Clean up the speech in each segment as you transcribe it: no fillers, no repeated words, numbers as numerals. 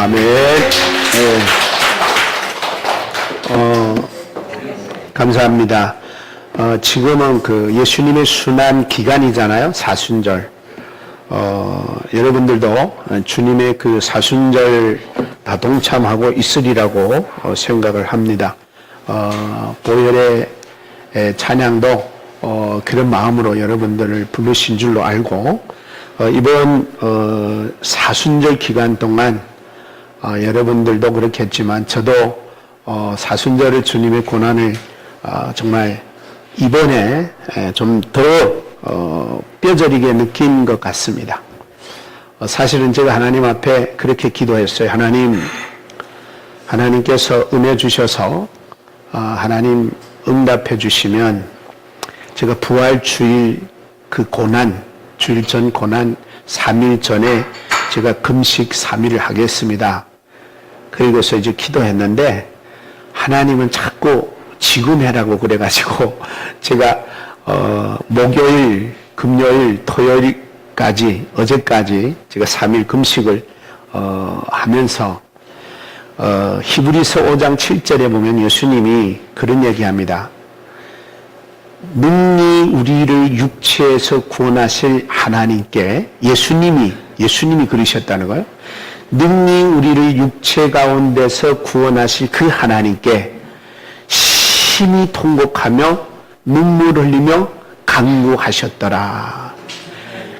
아멘. 네. 감사합니다. 지금은 그 예수님의 순환 기간이잖아요. 사순절. 여러분들도 주님의 그 사순절 다 동참하고 있으리라고 생각을 합니다. 보혈의 찬양도 그런 마음으로 여러분들을 부르신 줄로 알고, 이번 사순절 기간 동안 여러분들도 그렇겠지만 저도 사순절의 주님의 고난을 정말 이번에 좀 더 뼈저리게 느낀 것 같습니다. 사실은 제가 하나님 앞에 그렇게 기도했어요. 하나님께서 은혜 주셔서 하나님 응답해 주시면 제가 부활주일 그 고난, 주일 전 고난 3일 전에 제가 금식 3일을 하겠습니다. 그리고서 이제 기도했는데 하나님은 자꾸 지금 해라고 그래가지고 제가 목요일, 금요일, 토요일까지 어제까지 제가 3일 금식을 하면서 히브리서 5장 7절에 보면 예수님이 그런 얘기합니다. 능히 우리를 육체에서 구원하실 하나님께, 예수님이 그러셨다는 거예요. 능히 우리를 육체 가운데서 구원하실 그 하나님께 심히 통곡하며 눈물 흘리며 간구하셨더라.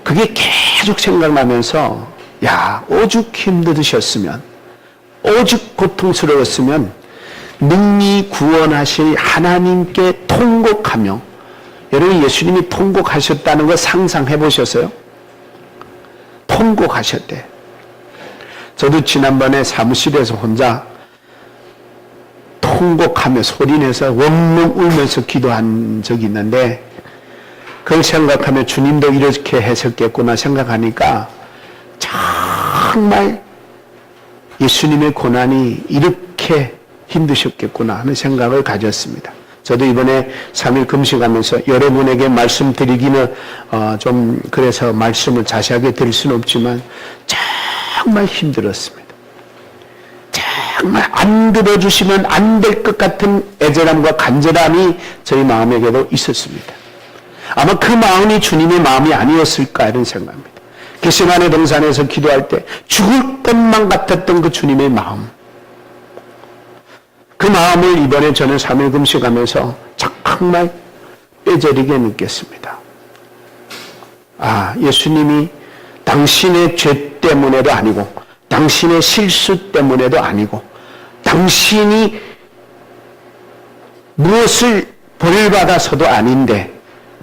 그게 계속 생각나면서, 야, 오죽 힘드셨으면, 오죽 고통스러웠으면 능히 구원하실 하나님께 통곡하며. 여러분, 예수님이 통곡하셨다는 거 상상해 보셨어요? 통곡하셨대. 저도 지난번에 사무실에서 혼자 통곡하며 소리내서 원룸 울면서 기도한 적이 있는데, 그걸 생각하며 주님도 이렇게 하셨겠구나 생각하니까 정말 예수님의 고난이 이렇게 힘드셨겠구나 하는 생각을 가졌습니다. 저도 이번에 3일 금식하면서 여러분에게 말씀드리기는 좀 그래서 말씀을 자세하게 드릴 수는 없지만 정말 힘들었습니다. 정말 안 들어주시면 안 될 것 같은 애절함과 간절함이 저희 마음에게도 있었습니다. 아마 그 마음이 주님의 마음이 아니었을까 이런 생각입니다. 겟세마네 동산에서 기도할 때 죽을 것만 같았던 그 주님의 마음, 그 마음을 이번에 저는 3일 금식하면서 정말 뼈저리게 느꼈습니다. 예수님이 당신의 죄 때문에도 아니고 당신의 실수 때문에도 아니고 당신이 무엇을 벌받아서도 아닌데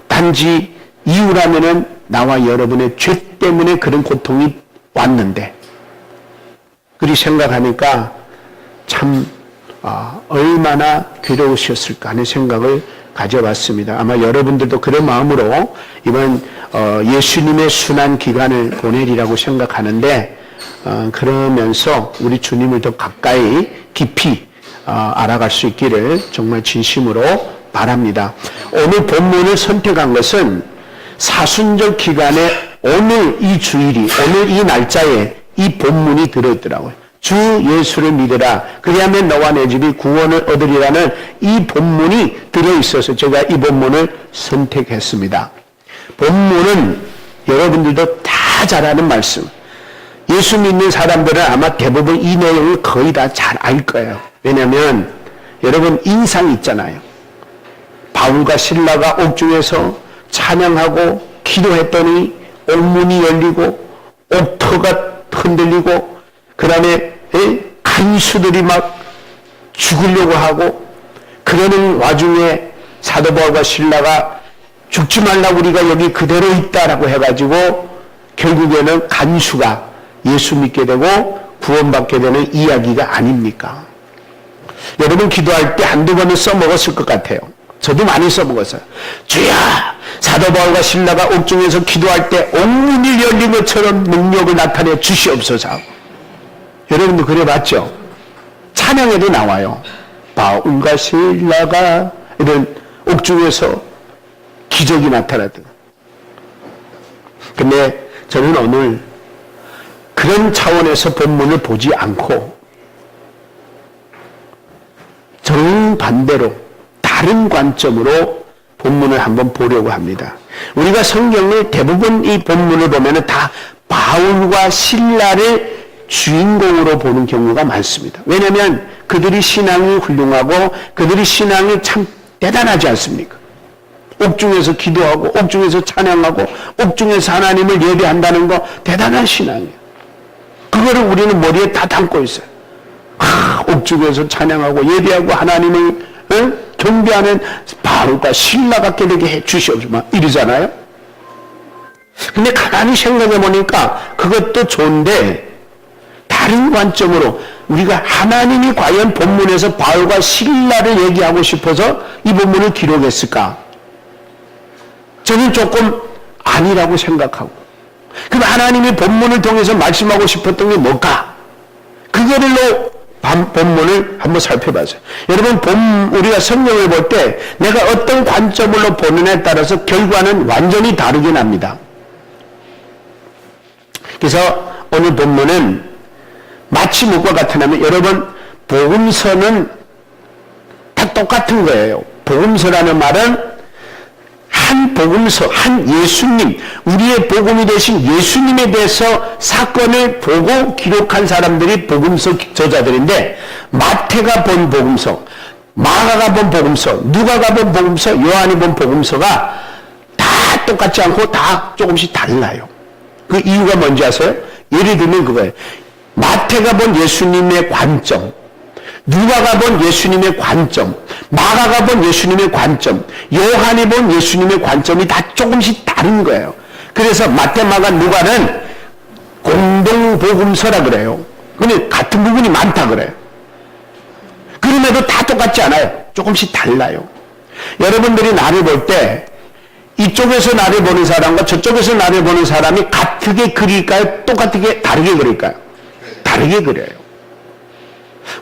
단지 이유라면은 나와 여러분의 죄 때문에 그런 고통이 왔는데, 그리 생각하니까 참 얼마나 괴로우셨을까 하는 생각을 가져봤습니다. 아마 여러분들도 그런 마음으로 이번 예수님의 순환 기간을 보내리라고 생각하는데, 그러면서 우리 주님을 더 가까이 깊이 알아갈 수 있기를 정말 진심으로 바랍니다. 오늘 본문을 선택한 것은 사순절 기간에 오늘 이 주일이, 오늘 이 날짜에 이 본문이 들어있더라고요. 주 예수를 믿으라 그리하면 너와 내 집이 구원을 얻으리라는 이 본문이 들어있어서 제가 이 본문을 선택했습니다. 본문은 여러분들도 다 잘 아는 말씀, 예수 믿는 사람들은 아마 대부분 이 내용을 거의 다 잘 알 거예요. 왜냐하면 여러분 인상 있잖아요. 바울과 신라가 옥중에서 찬양하고 기도했더니 옥문이 열리고 옥터가 흔들리고 그 다음에 간수들이 막 죽으려고 하고, 그러는 와중에 사도 바울과 신라가 죽지 말라 우리가 여기 그대로 있다라고 해가지고 결국에는 간수가 예수 믿게 되고 구원받게 되는 이야기가 아닙니까? 여러분 기도할 때 한두 번은 써먹었을 것 같아요. 저도 많이 써먹었어요. 주야, 사도 바울과 신라가 옥중에서 기도할 때 옥문이 열린 것처럼 능력을 나타내 주시옵소서. 여러분도 그래 봤죠? 찬양에도 나와요. 바울과 신라가 이런 옥중에서 기적이 나타났던. 근데 저는 오늘 그런 차원에서 본문을 보지 않고 정반대로 다른 관점으로 본문을 한번 보려고 합니다. 우리가 성경을 대부분 이 본문을 보면은 다 바울과 실라를 주인공으로 보는 경우가 많습니다. 왜냐하면 그들이 신앙이 훌륭하고 그들이 신앙이 참 대단하지 않습니까? 옥중에서 기도하고 옥중에서 찬양하고 옥중에서 하나님을 예배한다는 거 대단한 신앙이에요. 그거를 우리는 머리에 다 담고 있어요. 옥중에서 찬양하고 예배하고 하나님을 경배하는 바울과 신라 같게 되게 해 주시옵소서 이러잖아요. 근데 가만히 생각해 보니까 그것도 좋은데 다른 관점으로 우리가 하나님이 과연 본문에서 바울과 실라를 얘기하고 싶어서 이 본문을 기록했을까? 저는 조금 아니라고 생각하고, 그럼 하나님이 본문을 통해서 말씀하고 싶었던 게 뭘까? 그거를로 본문을 한번 살펴봐세요. 여러분, 우리가 성경을 볼 때 내가 어떤 관점으로 보느냐에 따라서 결과는 완전히 다르게 납니다. 그래서 오늘 본문은 마치 무엇과 같으냐면, 여러분, 복음서는 다 똑같은 거예요. 복음서라는 말은 한 복음서, 한 예수님, 우리의 복음이 되신 예수님에 대해서 사건을 보고 기록한 사람들이 복음서 저자들인데, 마태가 본 복음서, 마가가 본 복음서, 누가가 본 복음서, 요한이 본 복음서가 다 똑같지 않고 다 조금씩 달라요. 그 이유가 뭔지 아세요? 예를 들면 그거예요. 마태가 본 예수님의 관점, 누가가 본 예수님의 관점, 마가가 본 예수님의 관점, 요한이 본 예수님의 관점이 다 조금씩 다른 거예요. 그래서 마태, 마가, 누가는 공동복음서라 그래요. 근데 같은 부분이 많다 그래요. 그럼에도 다 똑같지 않아요. 조금씩 달라요. 여러분들이 나를 볼 때 이쪽에서 나를 보는 사람과 저쪽에서 나를 보는 사람이 같게 그릴까요? 똑같게 다르게 그릴까요? 다르게 그려요.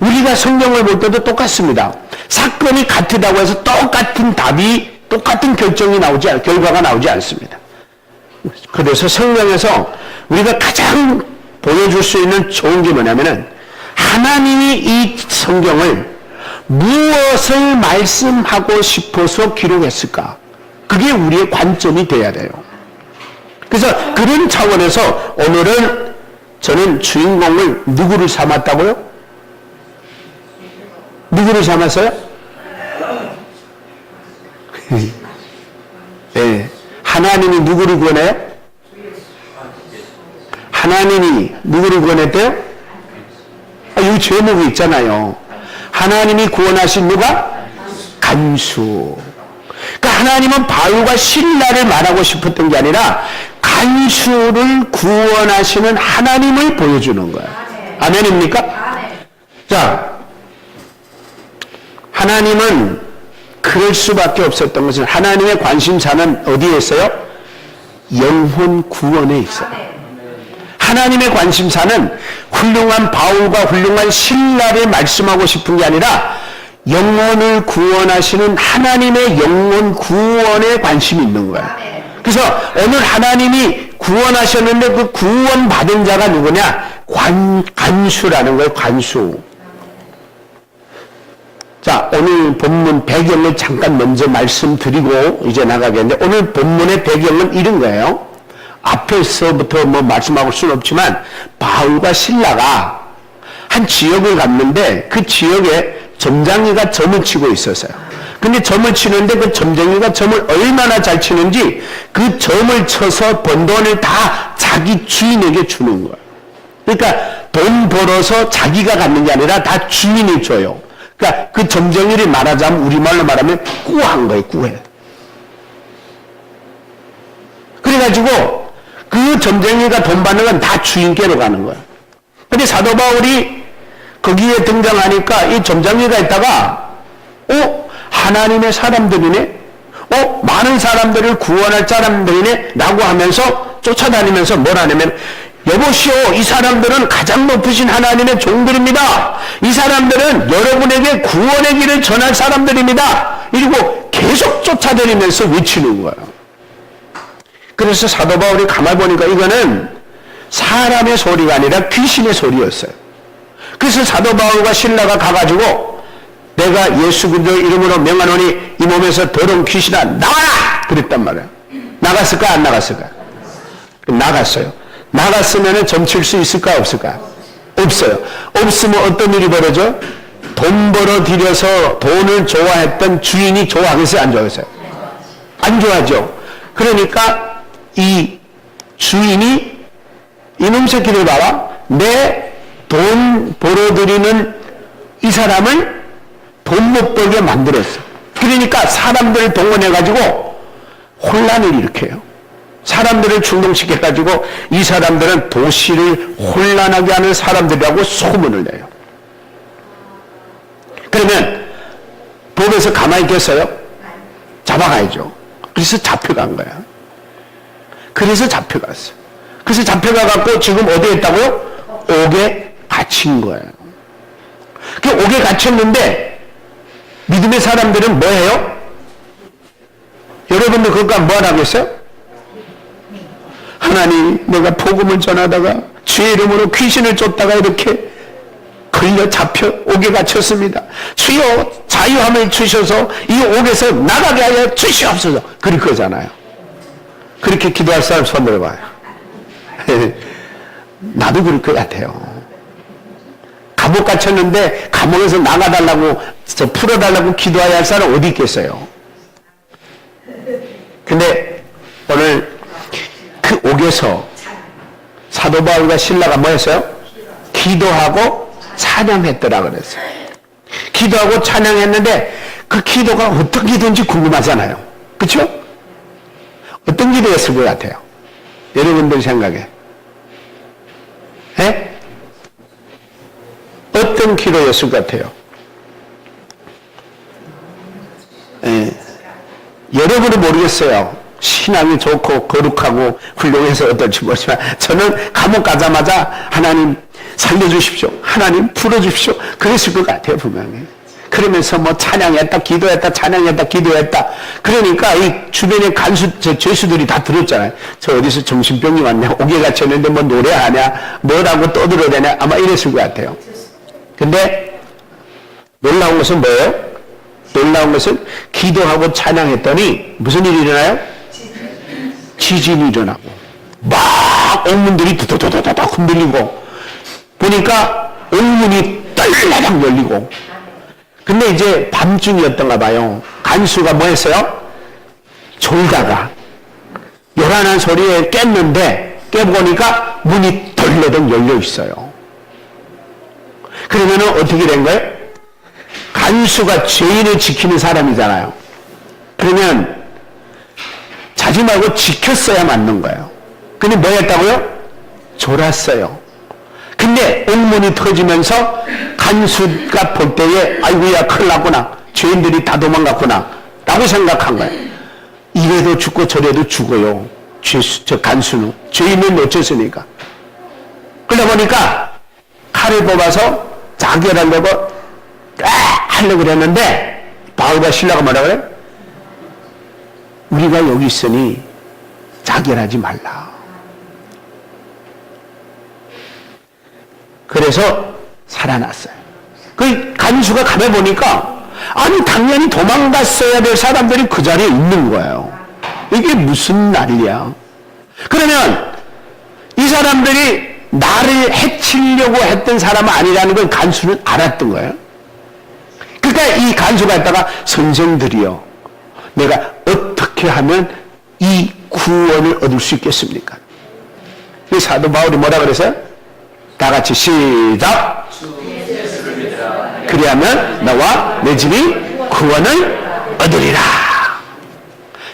우리가 성경을 볼 때도 똑같습니다. 사건이 같다고 해서 똑같은 답이, 똑같은 결과가 나오지 않습니다. 그래서 성경에서 우리가 가장 보여줄 수 있는 좋은 게 뭐냐면은, 하나님이 이 성경을 무엇을 말씀하고 싶어서 기록했을까? 그게 우리의 관점이 돼야 돼요. 그래서 그런 차원에서 오늘은 저는 주인공을 누구를 삼았다고요? 누구를 삼았어요? 네. 하나님이 누구를 구원해요? 하나님이 누구를 구원했대요? 여기 제목이 있잖아요. 하나님이 구원하신 누가? 간수. 그러니까 하나님은 바울과 실라를 말하고 싶었던 게 아니라 간수를 구원하시는 하나님을 보여주는 거예요. 아멘입니까? 자, 하나님은 그럴 수밖에 없었던 것은, 하나님의 관심사는 어디에 있어요? 영혼 구원에 있어요. 하나님의 관심사는 훌륭한 바울과 훌륭한 실라를 말씀하고 싶은 게 아니라 영혼을 구원하시는 하나님의 영혼 구원에 관심이 있는 거예요. 그래서 오늘 하나님이 구원하셨는데 그 구원받은 자가 누구냐? 간수라는 거예요. 간수. 자, 오늘 본문 배경을 잠깐 먼저 말씀드리고 이제 나가겠는데, 오늘 본문의 배경은 이런 거예요. 앞에서부터 뭐 말씀하고 수는 없지만, 바울과 실라가 한 지역을 갔는데 그 지역에 점장이가 점을 치고 있었어요. 근데 점을 치는데 그 점쟁이가 점을 얼마나 잘 치는지 그 점을 쳐서 번 돈을 다 자기 주인에게 주는 거예요. 그러니까 돈 벌어서 자기가 갖는 게 아니라 다 주인이 줘요. 그러니까 그 점쟁이를 말하자면, 우리말로 말하면 꾸한 거예요. 꾸해. 그래가지고 그 점쟁이가 돈 받는 건 다 주인께로 가는 거예요. 근데 사도 바울이 거기에 등장하니까 이 점쟁이가 있다가 하나님의 사람들이네, 많은 사람들을 구원할 사람들이네 라고 하면서 쫓아다니면서 뭘 하냐면, 여보시오, 이 사람들은 가장 높으신 하나님의 종들입니다. 이 사람들은 여러분에게 구원의 길을 전할 사람들입니다. 이러고 계속 쫓아다니면서 외치는 거예요. 그래서 사도 바울이 가만히 보니까 이거는 사람의 소리가 아니라 귀신의 소리였어요. 그래서 사도 바울과 신라가 가가지고 내가 예수 그리스도 이름으로 명하노니 이 몸에서 더러운 귀신아 나와라! 그랬단 말이에요. 나갔을까 안 나갔을까? 나갔어요. 나갔으면 점칠 수 있을까 없을까? 없어요. 없으면 어떤 일이 벌어져? 돈 벌어 들여서 돈을 좋아했던 주인이 좋아하겠어요? 안 좋아하겠어요? 안 좋아하죠. 그러니까 이 주인이 이놈 새끼들 봐라. 내 돈 벌어들이는 이 사람을 돈 못 벌게 만들었어. 그러니까 사람들을 동원해가지고 혼란을 일으켜요. 사람들을 충동시켜가지고 이 사람들은 도시를 혼란하게 하는 사람들이라고 소문을 내요. 그러면 법에서 가만히 있겠어요? 잡아가야죠. 그래서 잡혀간 거야. 그래서 잡혀갔어. 그래서 잡혀가갖고 지금 어디에 있다고요? 옥에 갇힌 거예요. 그 옥에 갇혔는데 믿음의 사람들은 뭐예요? 여러분들 그것과 뭐 하라고 했어요? 하나님, 내가 복음을 전하다가 주의 이름으로 귀신을 쫓다가 이렇게 걸려 잡혀 옥에 갇혔습니다. 주여 자유함을 주셔서 이 옥에서 나가게 하여 주시옵소서. 그럴 거잖아요. 그렇게 기도할 사람 손 들어봐요. 나도 그럴 것 같아요. 감옥 갇혔는데 감옥에서 나가달라고 풀어달라고 기도해야 할 사람 어디 있겠어요? 근데 오늘 그 옥에서 사도 바울과 신라가 뭐 했어요? 기도하고 찬양했더라 그랬어요. 기도하고 찬양했는데 그 기도가 어떤 기도인지 궁금하잖아요. 그렇죠? 어떤 기도였을 것 같아요? 여러분들 생각에. 에? 어떤 기도였을 것 같아요? 에. 여러분은 모르겠어요. 신앙이 좋고 거룩하고 훌륭해서 어떨지 모르지만 저는 감옥 가자마자 하나님 살려주십시오. 하나님 풀어주십시오. 그랬을 것 같아요, 분명히. 그러면서 뭐 찬양했다, 기도했다, 찬양했다, 기도했다. 그러니까 이 주변에 죄수들이 다 들었잖아요. 저 어디서 정신병이 왔냐, 옥에 갇혔는데 뭐 노래하냐, 뭐라고 떠들어대냐, 아마 이랬을 것 같아요. 근데 놀라운 것은 뭐예요? 놀라운 것은 기도하고 찬양했더니 무슨 일이 일어나요? 지진이 일어나고 막 옥문들이 두두두두둑 흔들리고 보니까 옥문이 떨라락 열리고. 근데 이제 밤중이었던가 봐요. 간수가 뭐 했어요? 졸다가 요란한 소리에 깼는데 깨보니까 문이 덜레덩 열려 있어요. 그러면은 어떻게 된 거예요? 간수가 죄인을 지키는 사람이잖아요. 그러면 자지 말고 지켰어야 맞는 거예요. 근데 뭐 했다고요? 졸았어요. 근데 옥문이 터지면서 간수가 볼 때에 아이고야 큰일 났구나. 죄인들이 다 도망갔구나. 라고 생각한 거예요. 이래도 죽고 저래도 죽어요. 저 간수는. 죄인은 어쩌습니까? 그러다 보니까 칼을 뽑아서 자결하려고 하려고 그랬는데 바울과 신라가 뭐라고 그래요? 우리가 여기 있으니 자결하지 말라. 그래서 살아났어요. 그 간수가 가면 보니까 아니 당연히 도망갔어야 될 사람들이 그 자리에 있는 거예요. 이게 무슨 난리야. 그러면 이 사람들이 나를 해치려고 했던 사람은 아니라는 걸 간수는 알았던 거예요. 그러니까 이 간수가 했다가 선생들이여 내가 어떻게 하면 이 구원을 얻을 수 있겠습니까? 이 사도 바울이 뭐라 그랬어요? 다 같이 시작. 그리하면 나와 내 집이 구원을 얻으리라.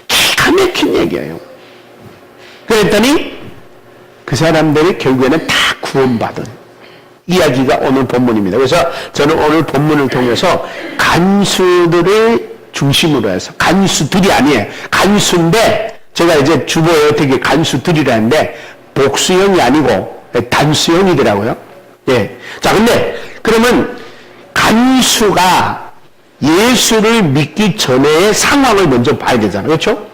기가 막힌 얘기예요. 그랬더니 그 사람들이 결국에는 다 구원받은 이야기가 오늘 본문입니다. 그래서 저는 오늘 본문을 통해서 간수들을 중심으로 해서, 간수들이 아니에요. 간수인데 제가 이제 주보에 어떻게 간수들이라는데 복수형이 아니고 단수형이더라고요. 예. 자, 근데 그러면 간수가 예수를 믿기 전에의 상황을 먼저 봐야 되잖아요. 그렇죠?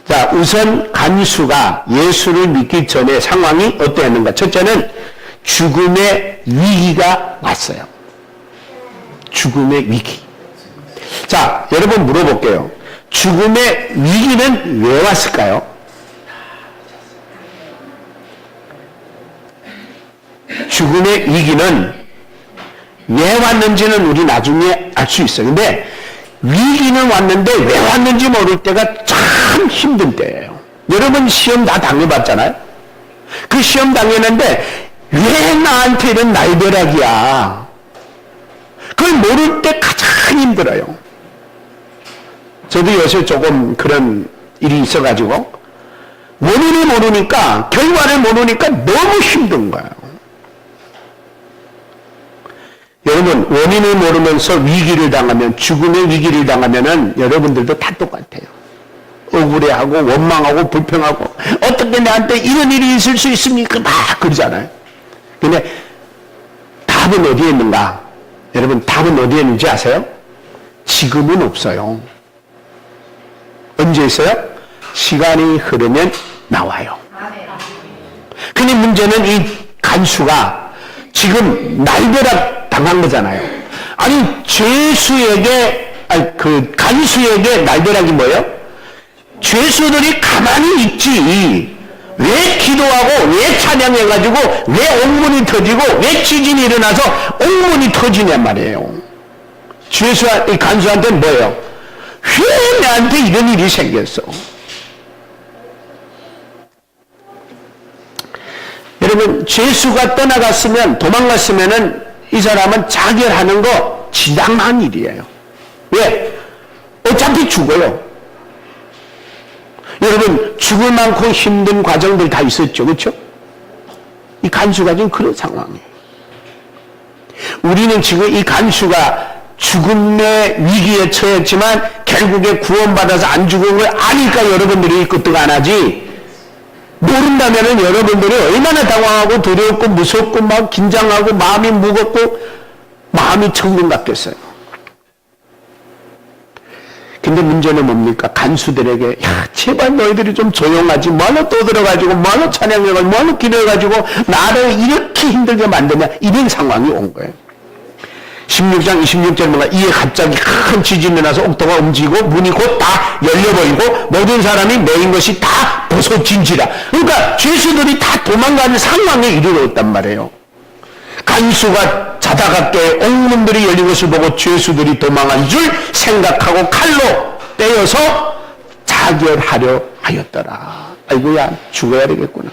자, 우선 간수가 예수를 믿기 전에 상황이 어떠했는가? 첫째는 죽음의 위기가 왔어요. 죽음의 위기. 자, 여러분 물어볼게요. 죽음의 위기는 왜 왔을까요? 죽음의 위기는 왜 왔는지는 우리 나중에 알 수 있어요. 근데 위기는 왔는데 왜 왔는지 모를 때가 참 힘든 때예요. 여러분 시험 다 당해봤잖아요. 그 시험 당했는데 왜 나한테 이런 날벼락이야? 그걸 모를 때 가장 힘들어요. 저도 요새 조금 그런 일이 있어가지고 원인을 모르니까, 결과를 모르니까 너무 힘든 거예요. 여러분, 원인을 모르면서 위기를 당하면, 죽음의 위기를 당하면은 여러분들도 다 똑같아요. 억울해하고 원망하고 불평하고 어떻게 나한테 이런 일이 있을 수 있습니까? 막 그러잖아요. 근데 답은 어디에 있는가? 여러분, 답은 어디에 있는지 아세요? 지금은 없어요. 언제 있어요? 시간이 흐르면 나와요. 근데 문제는 이 간수가 지금 날벼락 당한 거잖아요. 아니, 그 간수에게 날벼락이 뭐예요? 죄수들이 가만히 있지. 왜 기도하고, 왜 찬양해가지고, 왜 옥문이 터지고, 왜 지진이 일어나서 옥문이 터지냔 말이에요. 이 간수한테는 뭐예요? 왜 나한테 이런 일이 생겼어? 여러분, 죄수가 떠나갔으면, 도망갔으면은 이 사람은 자결하는 거 지당한 일이에요. 왜? 어차피 죽어요. 여러분, 죽을 많고 힘든 과정들 다 있었죠. 그렇죠? 이 간수가 지금 그런 상황이에요. 우리는 지금 이 간수가 죽음의 위기에 처했지만 결국에 구원받아서 안 죽은 걸 아니까 여러분들이 끄떡 안 하지. 모른다면은 여러분들이 얼마나 당황하고 두렵고 무섭고 막 긴장하고 마음이 무겁고 마음이 천금 같겠어요. 근데 문제는 뭡니까? 간수들에게, 야, 제발 너희들이 좀 조용하지. 뭐하러 떠들어가지고, 뭐하러 찬양해가지고, 뭐하러 기도해가지고, 나를 이렇게 힘들게 만드냐. 이런 상황이 온 거예요. 16장 26절 뭔가 이에 갑자기 큰 지진이 나서 옥토가 움직이고 문이 곧 다 열려버리고 모든 사람이 메인 것이 다 벗어진지라. 그러니까 죄수들이 다 도망가는 상황에 이르렀단 말이에요. 간수가 자다가 깨 옥문들이 열린 것을 보고 죄수들이 도망한 줄 생각하고 칼로 떼어서 자결하려 하였더라. 아이고야, 죽어야 되겠구나.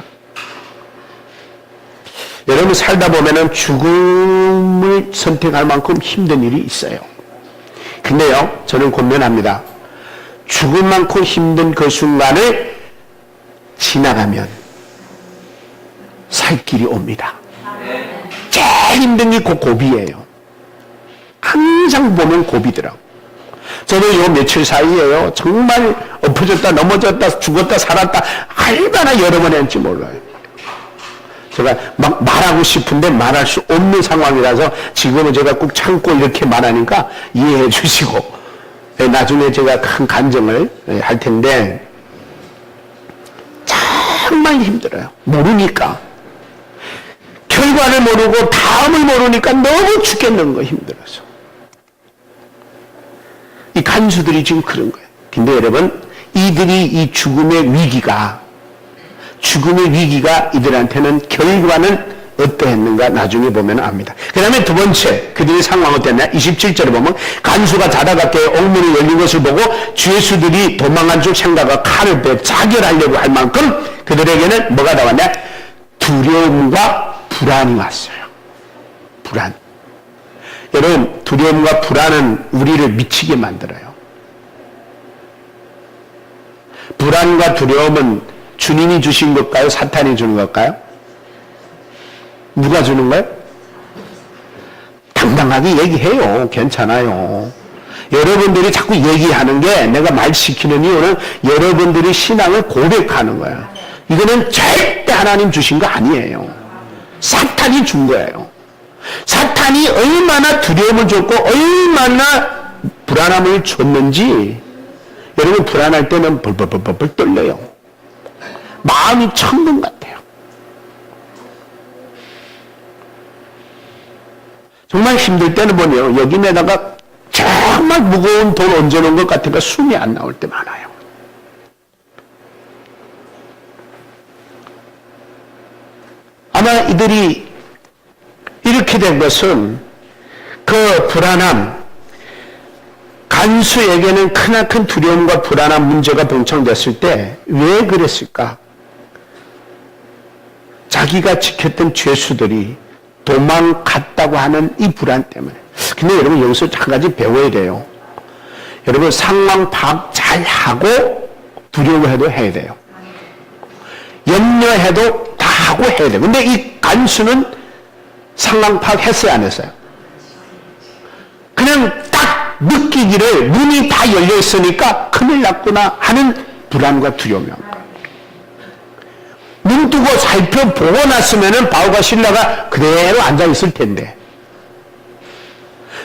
여러분, 살다 보면은 죽음을 선택할 만큼 힘든 일이 있어요. 근데요, 저는 권면합니다. 죽을 만큼 힘든 그 순간을 지나가면 살 길이 옵니다. 제일 힘든 게 그 고비예요. 항상 보면 고비더라고. 저도 요 며칠 사이에요, 정말 엎어졌다 넘어졌다 죽었다 살았다 얼마나 여러 번 했는지 몰라요. 제가 막 말하고 싶은데 말할 수 없는 상황이라서 지금은 제가 꼭 참고 이렇게 말하니까 이해해 주시고, 나중에 제가 큰 간증을 할 텐데 정말 힘들어요. 모르니까. 결과를 모르고 다음을 모르니까 너무 죽겠는 거 힘들어서. 이 간수들이 지금 그런 거예요. 근데 여러분, 이들이 이 죽음의 위기가 이들한테는 결과는 어떠했는가 나중에 보면 압니다. 그 다음에 두 번째, 그들의 상황은 어땠냐? 27절에 보면 간수가 자다가 깨 옥문이 열린 것을 보고 죄수들이 도망한 줄 생각하고 칼을 빼 자결하려고 할 만큼 그들에게는 뭐가 나왔냐? 두려움과 불안이 왔어요. 불안. 여러분, 두려움과 불안은 우리를 미치게 만들어요. 불안과 두려움은 주님이 주신 걸까요? 사탄이 주는 걸까요? 누가 주는 거예요? 당당하게 얘기해요. 괜찮아요. 여러분들이 자꾸 얘기하는 게 내가 말 시키는 이유는 여러분들이 신앙을 고백하는 거야. 이거는 절대 하나님 주신 거 아니에요. 사탄이 준 거예요. 사탄이 얼마나 두려움을 줬고 얼마나 불안함을 줬는지 여러분 불안할 때는 벌벌벌벌 떨려요. 마음이 천근 같아요. 정말 힘들 때는 뭐냐요? 여기에다가 정말 무거운 돈 얹어놓은 것 같으니까 숨이 안 나올 때 많아요. 아마 이들이 이렇게 된 것은 그 불안함, 간수에게는 크나큰 두려움과 불안한 문제가 봉착됐을 때 왜 그랬을까? 자기가 지켰던 죄수들이 도망갔다고 하는 이 불안 때문에. 근데 여러분 여기서 한 가지 배워야 돼요. 여러분 상황 파악 잘 하고 두려워해도 해야 돼요. 염려해도 다 하고 해야 돼요. 근데 이 간수는 상황 파악했어요, 안 했어요? 그냥 딱 느끼기를 문이 다 열려 있으니까 큰일 났구나 하는 불안과 두려움이 옵니다. 눈 뜨고 살펴보고 났으면은 바울과 실라가 그대로 앉아 있을 텐데.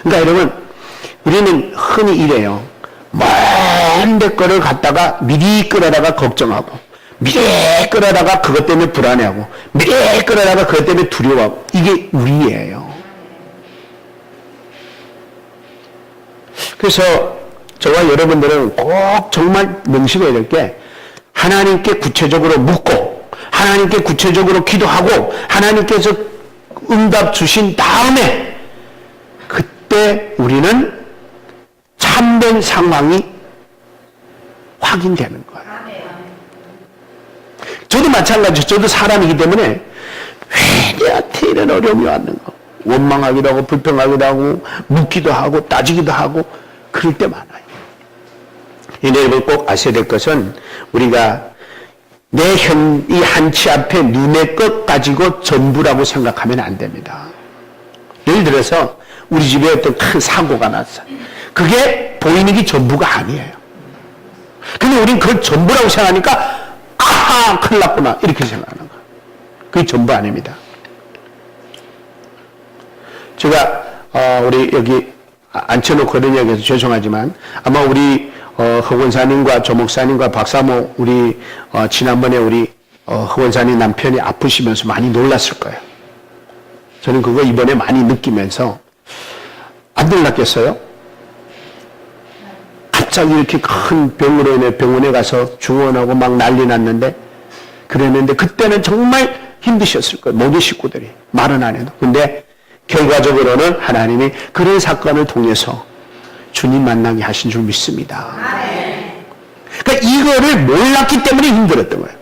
그러니까 여러분, 우리는 흔히 이래요. 먼데 거를 갖다가 미리 끌어다가 걱정하고, 미리 끌어다가 그것 때문에 불안해하고, 미리 끌어다가 그것 때문에 두려워하고, 이게 우리예요. 그래서 저와 여러분들은 꼭 정말 명심해야 될 게, 하나님께 구체적으로 묻고, 하나님께 구체적으로 기도하고, 하나님께서 응답 주신 다음에, 그때 우리는 참된 상황이 확인되는 거예요. 저도 마찬가지죠. 저도 사람이기 때문에 왜 내한테 이런 어려움이 왔는가. 원망하기도 하고 불평하기도 하고 묻기도 하고 따지기도 하고 그럴 때 많아요. 여러분 꼭 아셔야 될 것은 우리가 내 이 한치 앞에 눈의 것 가지고 전부라고 생각하면 안 됩니다. 예를 들어서 우리 집에 어떤 큰 사고가 났어요. 그게 보이는 게 전부가 아니에요. 근데 우린 그걸 전부라고 생각하니까 아하 큰일 났구나 이렇게 생각하는 거예요. 그게 전부 아닙니다. 제가 우리 여기 앉혀놓고 그런 이야기해서 죄송하지만 아마 우리 허원사님과 조목사님과 박사모 우리 지난번에 우리 허원사님 남편이 아프시면서 많이 놀랐을 거예요. 저는 그거 이번에 많이 느끼면서 안 놀랐겠어요? 갑자기 이렇게 큰 병으로 인해 병원에 가서 중원하고 막 난리 났는데 그랬는데 그때는 정말 힘드셨을 거예요. 모든 식구들이 말은 안 해도. 근데 결과적으로는 하나님이 그런 사건을 통해서 주님 만나게 하신 줄 믿습니다. 그러니까 이거를 몰랐기 때문에 힘들었던 거예요.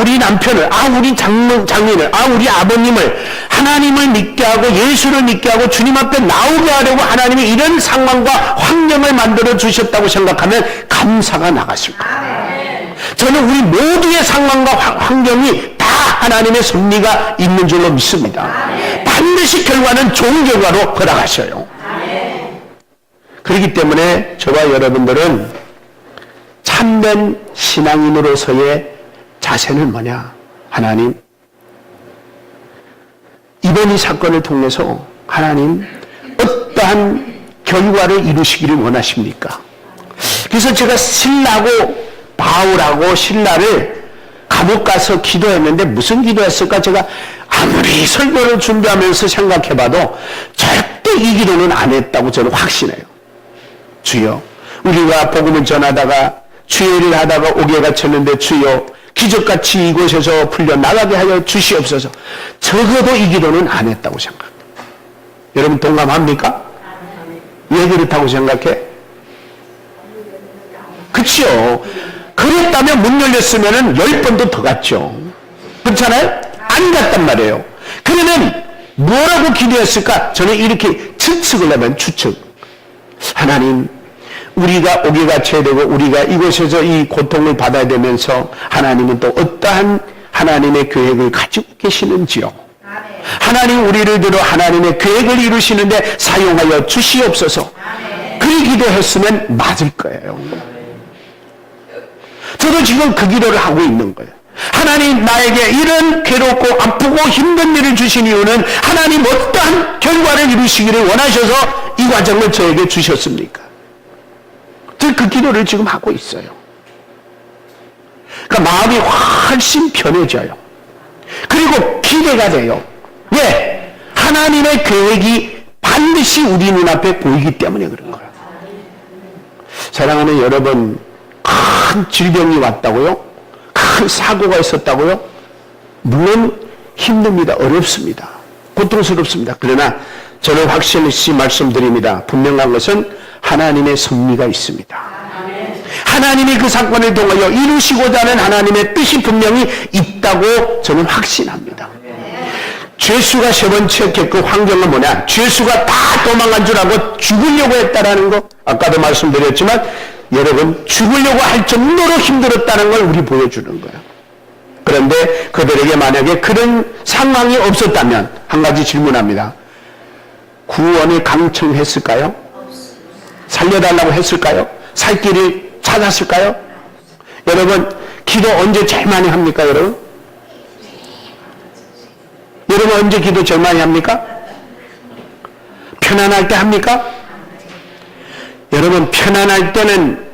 우리 남편을, 우리 장인을, 우리 아버님을 하나님을 믿게 하고 예수를 믿게 하고 주님 앞에 나오게 하려고 하나님이 이런 상황과 환경을 만들어 주셨다고 생각하면 감사가 나갔을 거예요. 저는 우리 모두의 상황과 환경이 다 하나님의 섭리가 있는 줄로 믿습니다. 반드시 결과는 좋은 결과로 허락하셔요. 그렇기 때문에 저와 여러분들은 참된 신앙인으로서의 자세는 뭐냐? 하나님, 이번 이 사건을 통해서 하나님 어떠한 결과를 이루시기를 원하십니까? 그래서 제가 신라고 바울하고 신라를 감옥 가서 기도했는데 무슨 기도했을까? 제가 아무리 설교를 준비하면서 생각해봐도 절대 이 기도는 안 했다고 저는 확신해요. 주여, 우리가 복음을 전하다가 주의를 하다가 옥에 갇혔는데 주여 기적같이 이곳에서 풀려나가게 하여 주시옵소서. 적어도 이 기도는 안 했다고 생각합니다. 여러분 동감합니까? 왜 그렇다고 생각해? 그치요. 그랬다면 문 열렸으면 10번도 더 갔죠. 그렇잖아요? 안 갔단 말이에요. 그러면 뭐라고 기도했을까? 저는 이렇게 추측을 하면 추측. 하나님, 우리가 옥에 갇혀야 되고 우리가 이곳에서 이 고통을 받아야 되면서 하나님은 또 어떠한 하나님의 계획을 가지고 계시는지요. 하나님 우리를 들어 하나님의 계획을 이루시는데 사용하여 주시옵소서. 그 기도했으면 맞을 거예요. 저도 지금 그 기도를 하고 있는 거예요. 하나님 나에게 이런 괴롭고 아프고 힘든 일을 주신 이유는 하나님 어떠한 결과를 이루시기를 원하셔서 이 과정을 저에게 주셨습니까? 저 그 기도를 지금 하고 있어요. 그러니까 마음이 훨씬 편해져요. 그리고 기대가 돼요. 왜? 하나님의 계획이 반드시 우리 눈앞에 보이기 때문에 그런 거예요. 사랑하는 여러분, 큰 질병이 왔다고요? 큰 사고가 있었다고요? 물론 힘듭니다. 어렵습니다. 고통스럽습니다. 그러나 저는 확실히 말씀드립니다. 분명한 것은 하나님의 섭리가 있습니다. 하나님이 그 사건을 통하여 이루시고자 하는 하나님의 뜻이 분명히 있다고 저는 확신합니다. 죄수가 세 번째 겪은 환경은 뭐냐? 죄수가 다 도망간 줄 알고 죽으려고 했다라는 거. 아까도 말씀드렸지만 여러분, 죽으려고 할 정도로 힘들었다는 걸 우리 보여주는 거예요. 그런데 그들에게 만약에 그런 상황이 없었다면 한 가지 질문합니다. 구원을 강청했을까요? 살려달라고 했을까요? 살 길을 찾았을까요? 여러분, 기도 언제 제일 많이 합니까, 여러분? 여러분 언제 기도 제일 많이 합니까? 편안할 때 합니까? 여러분, 편안할 때는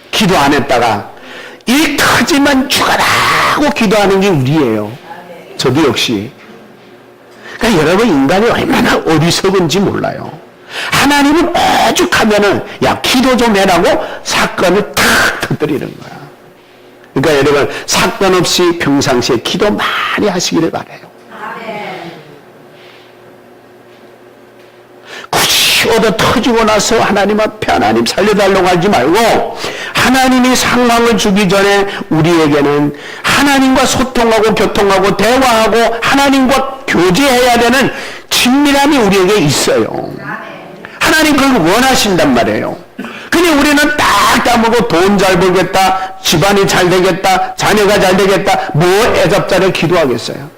기도 안 했다가 일 터지면 죽어라고 기도하는 게 우리예요. 저도 역시. 그러니까 여러분, 인간이 얼마나 어리석은지 몰라요. 하나님은 오죽하면은 야, 기도 좀 해라고 사건을 탁 터뜨리는 거야. 그러니까 여러분, 사건 없이 평상시에 기도 많이 하시기를 바라요. 굳이 얻어 터지고 나서 하나님 앞에 하나님 살려달라고 하지 말고, 하나님이 상황을 주기 전에 우리에게는 하나님과 소통하고 교통하고 대화하고 하나님과 교제해야 되는 친밀함이 우리에게 있어요. 하나님 그걸 원하신단 말이에요. 그냥 우리는 딱 따먹고 돈 잘 벌겠다, 집안이 잘 되겠다, 자녀가 잘 되겠다, 뭐 애잡자를 기도하겠어요.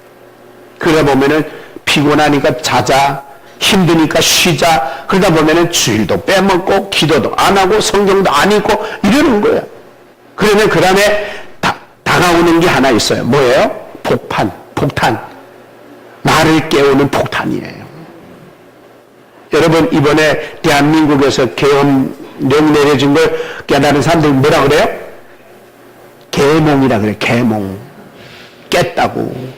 그러다 보면은 피곤하니까 자자, 힘드니까 쉬자, 그러다 보면은 주일도 빼먹고 기도도 안 하고 성경도 안 읽고 이러는 거예요. 그러면 그 다음에 다가오는 게 하나 있어요. 뭐예요? 폭탄. 나를 깨우는 폭탄이에요. 여러분, 이번에 대한민국에서 계엄령 내려진 걸 깨달은 사람들이 뭐라 그래요? 계몽이라 그래요. 계몽. 깼다고.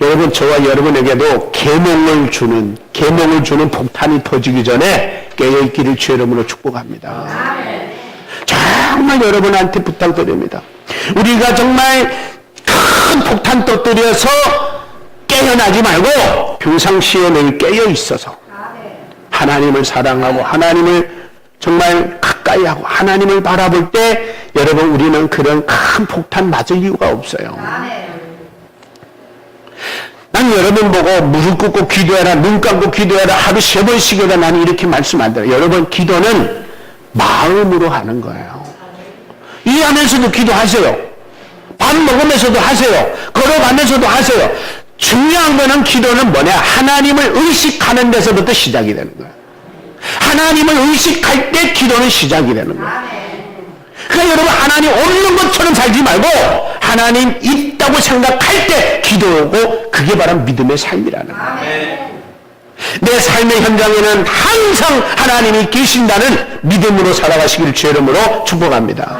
여러분, 저와 여러분에게도 계몽을 주는 폭탄이 터지기 전에 깨어있기를 주의 이름으로 축복합니다. 정말 여러분한테 부탁드립니다. 우리가 정말 큰 폭탄 터뜨려서 깨어나지 말고 평상시에 늘 깨어 있어서 하나님을 사랑하고 하나님을 정말 가까이 하고 하나님을 바라볼 때 여러분, 우리는 그런 큰 폭탄 맞을 이유가 없어요. 난 여러분 보고 무릎 꿇고 기도해라, 눈 감고 기도해라, 하루 3번씩 해라, 나는 이렇게 말씀 안 드려요. 여러분, 기도는 마음으로 하는 거예요. 이 안에서도 기도하세요. 밥 먹으면서도 하세요. 걸어가면서도 하세요. 중요한 거는, 기도는 뭐냐? 하나님을 의식하는 데서부터 시작이 되는 거예요. 하나님을 의식할 때 기도는 시작이 되는 거예요. 그러니까 여러분, 하나님 없는 것처럼 살지 말고 하나님 있다고 생각할 때 기도하고, 그게 바로 믿음의 삶이라는 거예요. 내 삶의 현장에는 항상 하나님이 계신다는 믿음으로 살아가시기를 주의 이름으로 축복합니다.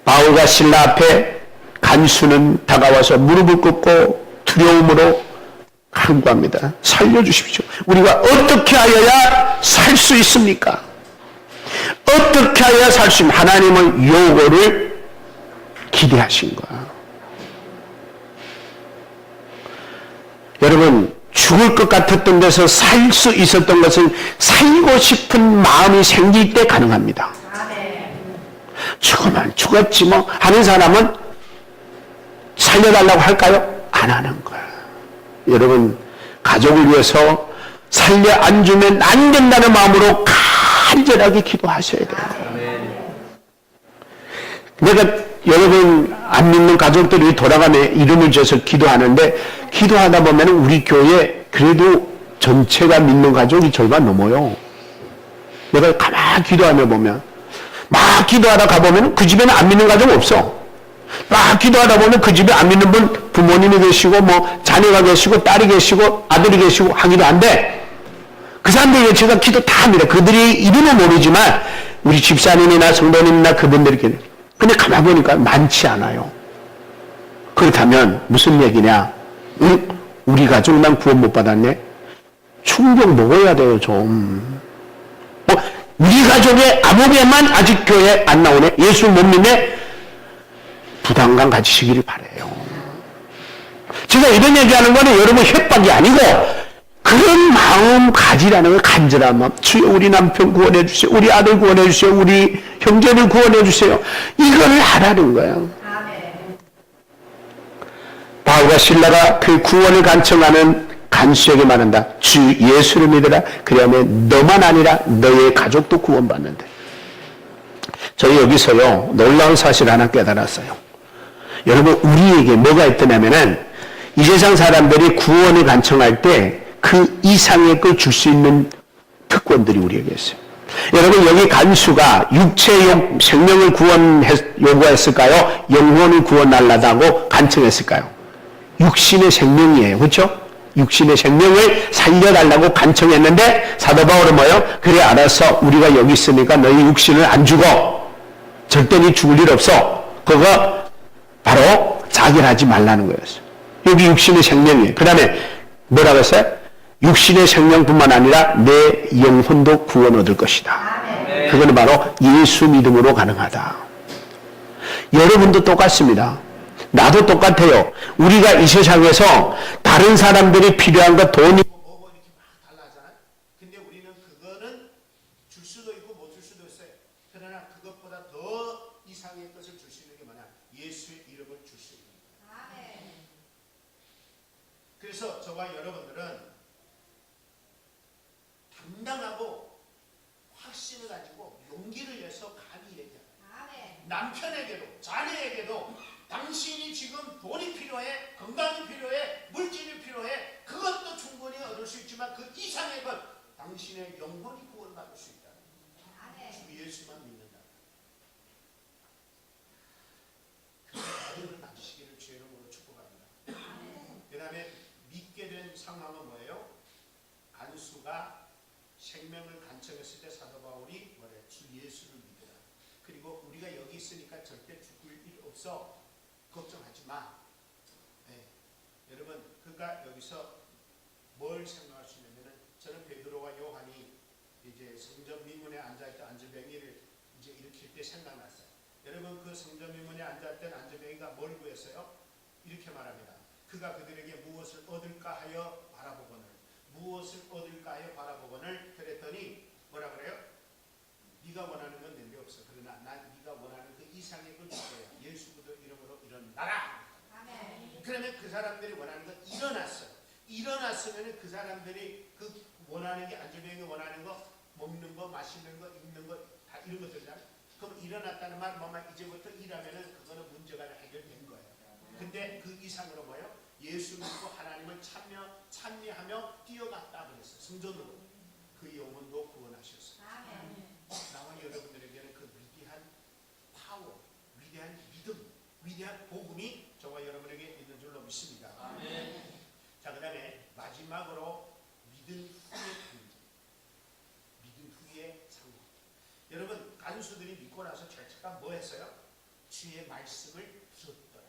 바울과 실라 앞에 간수는 다가와서 무릎을 꿇고 두려움으로 간구합니다. 살려주십시오. 우리가 어떻게 하여야 살 수 있습니까? 어떻게 하여야 살 수 있습니까? 하나님은 요거를 기대하신 거야. 여러분, 죽을 것 같았던 데서 살 수 있었던 것은 살고 싶은 마음이 생길 때 가능합니다. 죽으면 죽었지 뭐 하는 사람은 살려달라고 할까요? 안 하는 거야. 여러분, 가족을 위해서 살려 안 주면 안 된다는 마음으로 간절하게 기도하셔야 돼요. 내가 여러분 안 믿는 가족들이 돌아가면 이름을 지어서 기도하는데, 기도하다 보면 우리 교회 그래도 전체가 믿는 가족이 절반 넘어요. 내가 가만히 기도하며 보면, 막 기도하다 가보면 그 집에는 안 믿는 가족 없어. 막 기도하다 보면 그 집에 안 믿는 분, 부모님이 계시고 뭐 자녀가 계시고 딸이 계시고 아들이 계시고 하기도 한데, 그 사람들이 제가 기도 다 합니다. 그들이 이름은 모르지만 우리 집사님이나 성도님이나 그분들이 근데 가만 보니까 많지 않아요. 그렇다면 무슨 얘기냐? 응? 우리 가족만 구원 못 받았네? 충격 먹어야 돼요, 좀. 우리 가족의 아무개만 아직 교회 안 나오네? 예수 못 믿네? 부담감 가지시기를 바라요. 제가 이런 얘기하는 거는 여러분 협박이 아니고 그런 마음 가지라는 걸 간절한 마음. 주여 우리 남편 구원해 주세요. 우리 아들 구원해 주세요. 우리 형제를 구원해 주세요. 이거를 하라는 거예요. 바울과 실라가 그 구원을 간청하는 간수에게 말한다. 주 예수를 믿으라. 그러면 너만 아니라 너의 가족도 구원받는다. 저희 여기서요 놀라운 사실 하나 깨달았어요. 여러분 우리에게 뭐가 있더냐면은 이 세상 사람들이 구원을 간청할 때 그 이상의 걸 줄 수 있는 특권들이 우리에게 있어요. 여러분 여기 간수가 육체용 생명을 요구했을까요? 영혼을 구원하려고 간청했을까요? 육신의 생명이에요. 그렇죠? 육신의 생명을 살려달라고 간청했는데 사도 바울은 뭐예요? 그래 알았어. 우리가 여기 있으니까 너희 육신을 안 죽어. 절대 니 죽을 일 없어. 그거 바로 자결하지 말라는 거였어요. 여기 육신의 생명이에요. 그 다음에 뭐라고 했어요? 육신의 생명뿐만 아니라 내 영혼도 구원 얻을 것이다. 그거는 바로 예수 믿음으로 가능하다. 여러분도 똑같습니다. 나도 똑같아요. 우리가 이 세상에서 다른 사람들이 필요한 거 돈이 뭐고 이렇게 막 달라하잖아요. 근데 우리는 그거는 줄 수도 있고 못 줄 수도 있어요. 그러나 그것보다 더 이상의 것을 줄 수 있는 게 뭐냐? 예수의 이름을 줄 수 있는 거예요. 그래서 저와 여러분들은 당당하고 확신을 가지고 용기를 내서 감히 얘기합니다. 남편에게도 자녀에게도 당신이 지금 돈이 필요해, 건강이 필요해, 물질이 필요해, 그것도 충분히 얻을 수 있지만 그 이상의 것, 당신의 영혼이 구원받을 수 있다. 주 예수만 믿는다. 그들을 가지시기를 주의 이름으로 축복합니다. 그 다음에 믿게 된 상황은 뭐예요? 간수가 생명을 간청했을 때 사도 바울이 뭐래? 주 예수를 믿으라. 그리고 우리가 여기 있으니까 절대 죽을 일 없어. 걱정하지 마. 네. 여러분, 그러니까 여기서 뭘 생각할 수 있냐면은 저는 베드로와 요한이 이제 성전 미문에 앉아있던 안전뱅이를 이제 일으킬 때 생각났어요. 여러분 그 성전 미문에 앉아있던 안전뱅이가 뭘 구했어요? 이렇게 말합니다. 그가 그들에게 무엇을 얻을까 하여 바라보거늘, 무엇을 얻을까 하여 바라보거늘 그랬더니 뭐라 그래요? 네가 원하는 건 내 게 없어. 그러나 난 네가 원하는 그 이상의 걸 줄 거야. 예수 그리스도 이름으로 일어나라. 그러면 그 사람들이 원하는 건 일어났어요. 일어났으면 그 사람들이 그 원하는 게 안전병이 원하는 거, 먹는 거, 마시는 거, 입는 거, 다 이런 것들이잖아요. 그럼 일어났다는 말, 뭐만 이제부터 일하면은 그거는 문제가 해결된 거예요. 근데 그 이상으로 뭐예요? 예수 믿고 하나님을 찬미하며 뛰어갔다 그랬어요. 성전으로. 그 영혼도 구원하셨어요. 나와 여러분들에게는 그 위대한 파워, 위대한 믿음, 위대한 복음이 저와 여러분에게 있는 줄로 믿습니다. 아멘. 자, 그 다음에 마지막으로 믿은 후의 문제, 믿은 후의 상황. 여러분 간수들이 믿고 나서 제가 뭐 했어요? 주의 말씀을 들었더라.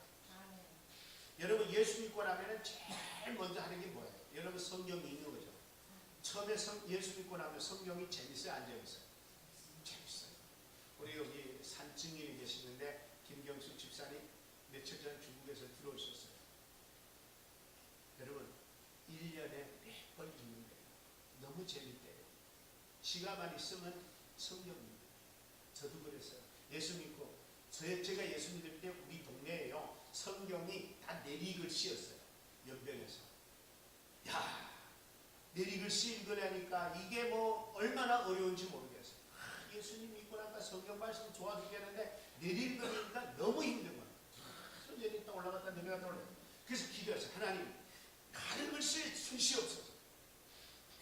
여러분 예수 믿고 나면 제일 먼저 하는 게 뭐예요? 여러분 성경이 있는 거죠. 처음에 예수 믿고 나면 성경이 재밌어요? 안 재밌어요? 재밌어요. 우리 여기 산증인이 계시는데 김경수 집사님 며칠 전에 중국에서 들어오셨어요. 여러분 1년에 몇 번 읽는데요. 너무 재밌대요. 시간만 있으면 성경입니다. 저도 그랬어요. 예수 믿고 제가 예수 믿을 때 우리 동네에요. 성경이 다 내리글씨였어요. 연변에서. 야, 내리글씨 읽으려니까 이게 뭐 얼마나 어려운지 모르겠어요. 예수님 믿고 나니까 성경 말씀 좋아 죽겠는데 내리읽으니까 너무 힘든 거예요. 손전이 딱 올라갔다 내려갔다 올라갔다. 그래서 기도했어요. 하나님 다른 글씨 손씨 없어서.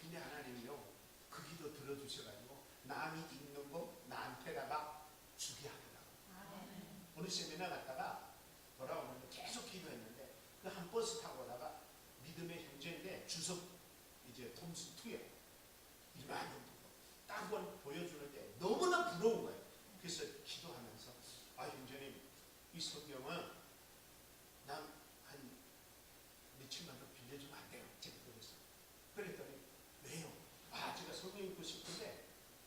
근데 하나님이요 그 기도 들어주셔가지고 남이 읽는 거 나한테다가 주게 하더라고요. 어느 세미나 갔다가 돌아오는데 계속 기도했는데 그 한 버스 타고 오다가 믿음의 형제인데 주석 이제 톰스 2에 이 성경은 난 한 며칠만 더 빌려주면 안 돼요? 제가 그랬어요. 그랬더니 왜요? 아 제가 성경 읽고 싶은데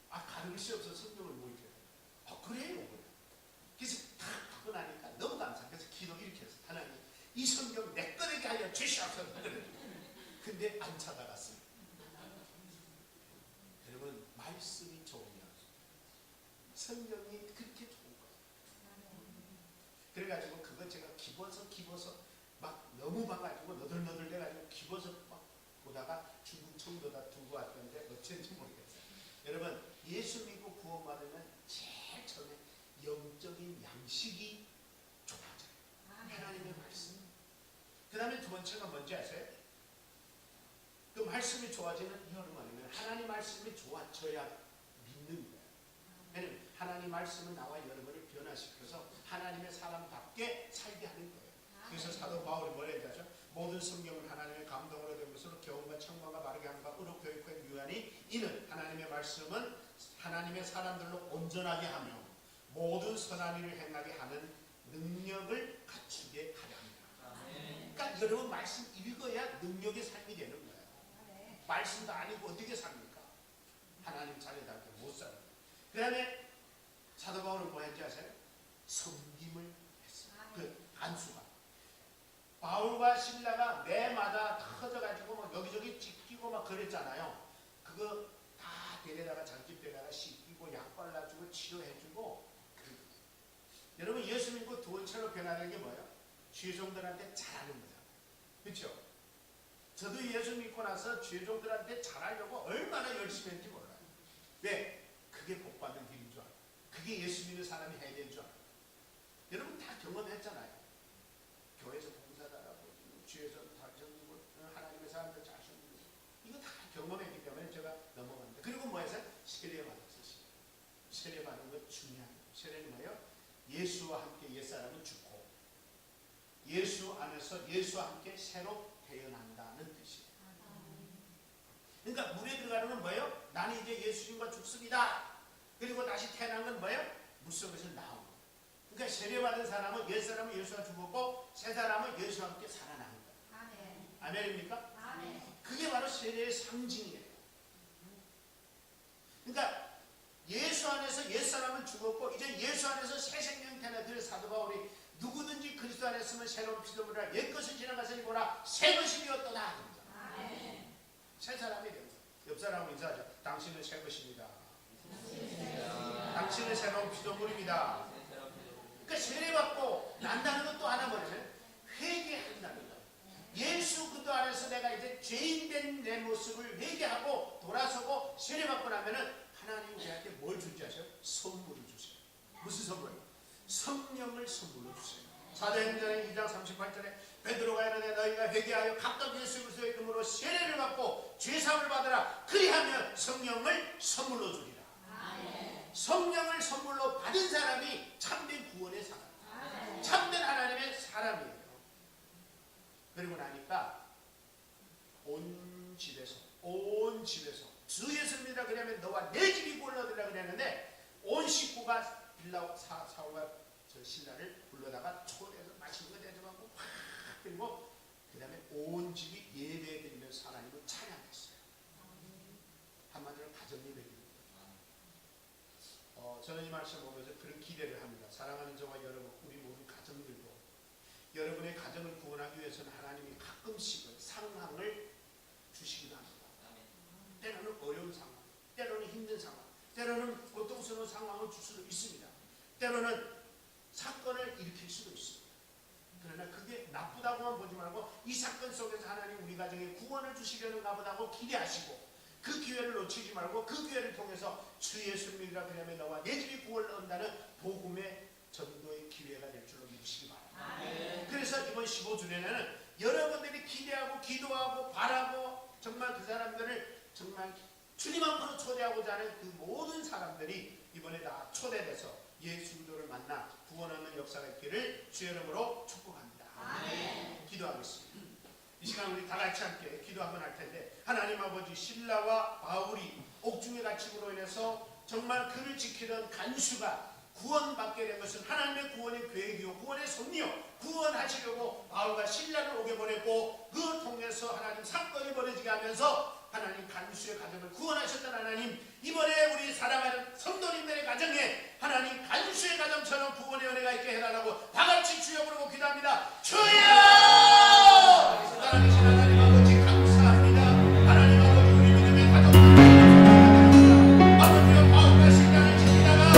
가르칠 수 없어서 성경을 못 읽어요. 그래요? 그래서 다 받고 나니까 너무 감사해요. 그래서 기도 이렇게 했어요. 하나님 이 성경 내 꺼내게 하여 주시옵소서. 근데 안 찾아갔어요. 여러분 말씀이 좋으면 성경이 그렇게 좋은 거예요. 그래가지고 그거 제가 기뻐서 막 너무 봐가지고 너덜너덜 돼가지고 기뻐서 막 보다가 중국 청도다 두고 왔던데 어쩐지 모르겠어요. 여러분 예수 믿고 구원받으면 제일 처음에 영적인 양식이 좋아져요. 하나님의 말씀. 그 다음에 두 번째가 뭔지 아세요? 그 말씀이 좋아지는 이유는 뭐냐면 하나님 말씀이 좋아져야 믿는 거예요. 왜냐면 하나님 말씀은 나와 여러분을 변화시켜서 하나님의 사람답게 살게 하는 거예요. 그래서 사도 바울이 뭐라 했죠? 모든 성경은 하나님의 감동으로 된 것으로 교훈과 청망과 바르게 함과 의로 교육과 유한이 이는 하나님의 말씀은 하나님의 사람들로 온전하게 하며 모든 선한 일을 행하게 하는 능력을 갖추게 하려 합니다. 그러니까 여러분 말씀 읽어야 능력의 삶이 되는 거예요. 말씀도 아니고 어떻게 삽니까? 하나님 자녀답게 못 살아요. 그 다음에 사도 바울은 뭐 했지 아세요? 섬김을 했어요. 그 간수가 바울과 신라가 매마다 터져가지고 막 여기저기 찢기고 막 그랬잖아요. 그거 다 데려다가 장집대다가 씻기고 약 발라주고 치료해주고. 여러분 예수 믿고 두 번째로 변화된 게 뭐예요? 죄종들한테 잘하는 거예요. 그렇죠? 저도 예수 믿고 나서 죄종들한테 잘하려고 얼마나 열심히 했는지 몰라요. 왜? 그게 복받는 길인 줄 알아요. 그게 예수 믿는 사람이 해야 되는 줄 알아요. 여러분 다 경험했잖아요. 교회에서 봉사자라고 주에서 다정이고 하나님의 사람들 자신이고 이거 다 경험했기 때문에 제가 넘어갑니다. 그리고 뭐해서 세례 받았어요. 세례 받는 건 중요한 거예요. 세례는 뭐예요? 예수와 함께 옛사람은 죽고 예수 안에서 예수와 함께 새로 태어난다는 뜻이에요. 그러니까 물에 들어가는 건 뭐예요? 나는 이제 예수님과 죽습니다. 그리고 다시 태어난 건 뭐예요? 물속에서 나온 거예요. 그러니까 세례받은 사람은 옛사람은 예수와 죽었고 새 사람은 예수와 함께 살아나는 거예요. 아멘입니까? 아멘. 그게 바로 세례의 상징이에요. 그러니까 예수 안에서 옛사람은 죽었고 이제 예수 안에서 새 생명 태어나들 사도 바울이 누구든지 그리스도 안에 있으면 새로운 피조물이라 옛것은 지나가서니 보라 새 것이 되었도다. 새 사람이 되었다. 옆 사람하고 인사하죠. 당신은 새 것입니다. 당신은 새로운 피조물입니다. 그러니까 세례받고 난다는 것도 하나 뭐냐면 회개한다는 거예요. 예수 그리스도 안에서 내가 이제 죄인된 내 모습을 회개하고 돌아서고 세례받고 나면은 하나님 우리한테 뭘 줄지 아세요? 선물을 주세요. 무슨 선물? 성령을 선물로 주세요. 사도행전의 2장 38절에 베드로가 이르되 너희가 회개하여 각각 예수 그리스도의 이름으로 세례를 받고 죄사함을 받으라. 그리하면 성령을 선물로 주리라. 성령을 선물로 받은 사람이 참된 구원의 사람, 참된 하나님의 사람이에요. 그리고 나니까 온 집에서 주 예수님이라 그러면 너와 내 집이 구원을 얻으라 그랬는데 온 식구가 사울과 신라를 불러다가 초대해서 맛있는 거 대접하고 그리고 그 다음에 온 집이 예배 드리면서 하나님을 찬양했어요. 한마디로 가정예배 드립니다. 저는 이 말씀 보면서 그런 기대를 합니다. 사랑하는 저와 여러분, 우리 모든 가정들도 여러분의 가정을 구원하기 위해서는 하나님이 가끔씩은 상황을 주시기도 합니다. 때로는 어려운 상황, 때로는 힘든 상황, 때로는 고통스러운 상황을 줄 수도 있습니다. 때로는 사건을 일으킬 수도 있습니다. 그러나 그게 나쁘다고만 보지 말고 이 사건 속에서 하나님 우리 가정에 구원을 주시려는가 보다고 기대하시고 그 기회를 놓치지 말고 그 기회를 통해서 주 예수님이라 그러면 너와 내 집이 구원을 얻는다는 복음의 전도의 기회가 될 줄로 믿으시기 바랍니다. 그래서 이번 15주년에는 여러분들이 기대하고 기도하고 바라고 정말 그 사람들을 정말 주님 앞으로 초대하고자 하는 그 모든 사람들이 이번에 다 초대돼서 예수 그리스도를 만나 구원 얻는 역사가 있기를 주의 이름으로 축복합니다. 기도하겠습니다. 이 시간 우리 다 같이 함께 기도 한번 할 텐데 하나님 아버지 신라와 바울이 옥중의 갇힘으로 인해서 정말 그를 지키던 간수가 구원받게 된 것은 하나님의 구원의 계획이요 구원의 섭리요 구원하시려고 바울과 신라를 오게 보냈고 그 통해서 하나님 사건이 벌어지게 하면서 하나님 간수의 가정을 구원하셨던 하나님 이번에 우리 사랑하는 성도님들의 가정에 하나님 간수의 가정처럼 구원의 은혜가 있게 해달라고 다같이 주여 부르고 기도합니다. 주여! 살아계신 하나님 아버지 감사합니다. 하나님 아버지 우리 믿음의 가정 아버지가 바울과 신라를 지키다가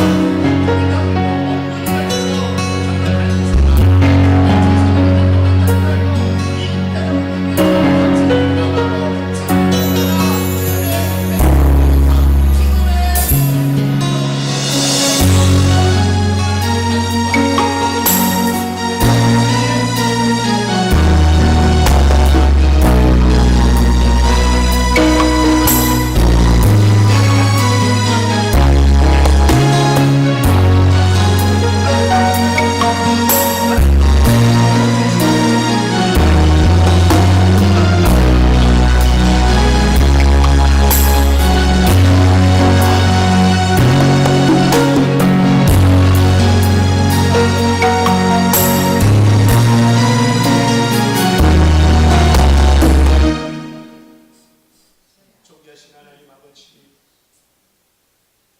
존귀하신 하나님 아버지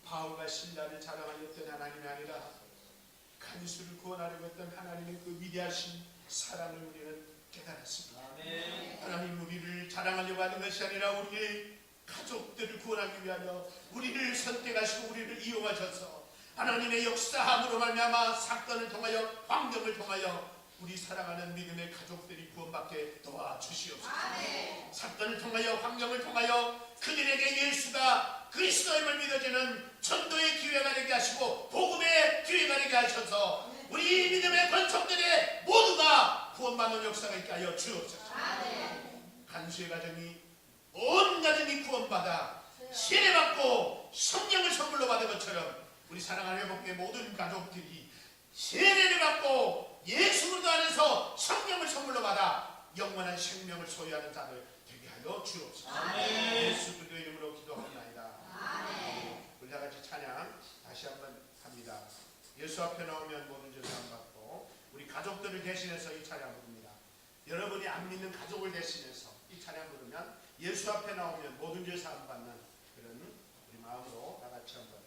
바울과 신라를 자랑하였던 하나님이 아니라 간수를 구원하려고 했던 하나님의 그 위대하신 사랑을 우리는 깨달았습니다. 하나님 우리를 자랑하려고 하는 것이 아니라 우리의 가족들을 구원하기 위하여 우리를 선택하시고 우리를 이용하셔서 하나님의 역사함으로 말미암아 사건을 통하여 환경을 통하여 우리 사랑하는 믿음의 가족들이 구원받게 도와주시옵소서. 사건을 통하여 환경을 통하여 그들에게 예수가 그리스도임을 믿어지는 전도의 기회가 되게 하시고 복음의 기회가 되게 하셔서 우리 믿음의 권총들의 모두가 구원받는 역사가 있게 하여 주옵소서. 간수의 가정이 온 가정이 구원받아 세례받고 성령을 선물로 받은 것처럼 우리 사랑하는 회복의 모든 가족들이 세례를 받고 예수 그리스도 안에서 성령을 선물로 받아 영원한 생명을 소유하는 자들 되게 하여 주옵소서. 예수 그리스도의 이름으로 기도합니다. 우리 다 같이 찬양 다시 한번 합니다. 예수 앞에 나오면 모든 죄 사함 받고 우리 가족들을 대신해서 이 찬양 부릅니다. 여러분이 안 믿는 가족을 대신해서 이 찬양 부르면 예수 앞에 나오면 모든 죄 사함 받는 그런 우리 마음으로 다 같이 한번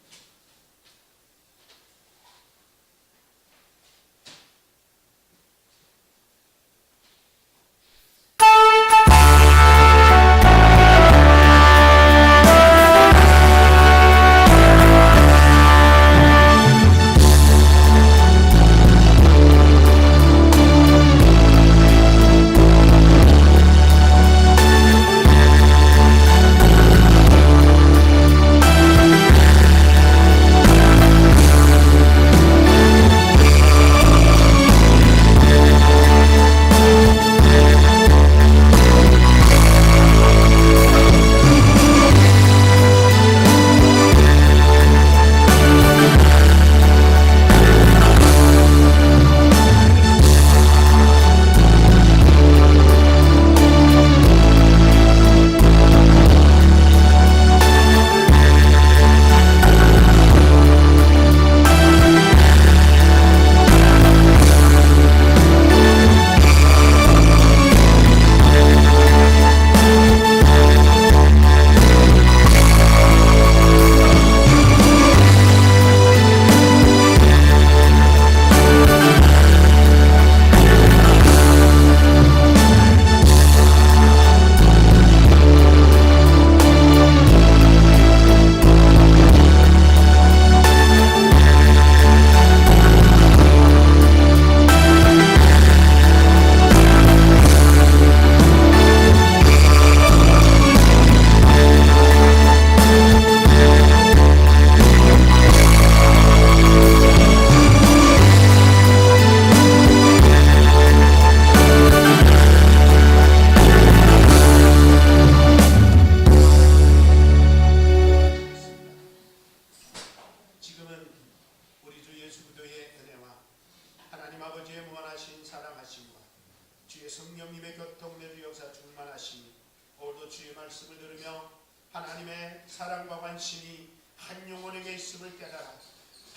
성령님의 교통 내주 역사 충만하시니 오늘도 주의 말씀을 들으며 하나님의 사랑과 관심이 한 영혼에게 있음을 깨달아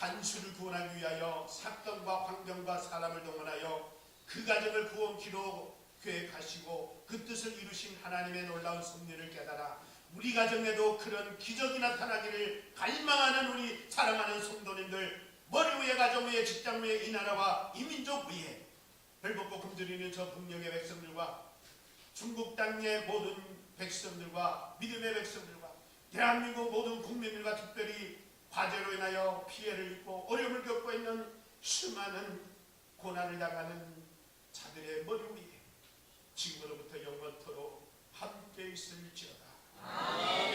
한수를 구원하기 위하여 사건과 환경과 사람을 동원하여 그 가정을 구원키로 계획하시고 그 뜻을 이루신 하나님의 놀라운 섭리를 깨달아 우리 가정에도 그런 기적이 나타나기를 갈망하는 우리 사랑하는 성도님들, 머리 위에 가정 위에 직장 위에 이 나라와 이 민족 위에 별벗고 금드리는 저 북녘의 백성들과 중국 땅의 모든 백성들과 믿음의 백성들과 대한민국 모든 국민들과 특별히 화재로 인하여 피해를 입고 어려움을 겪고 있는 수많은 고난을 당하는 자들의 머리 위에 지금으로부터 영원토록 함께 있을지어다. 아멘.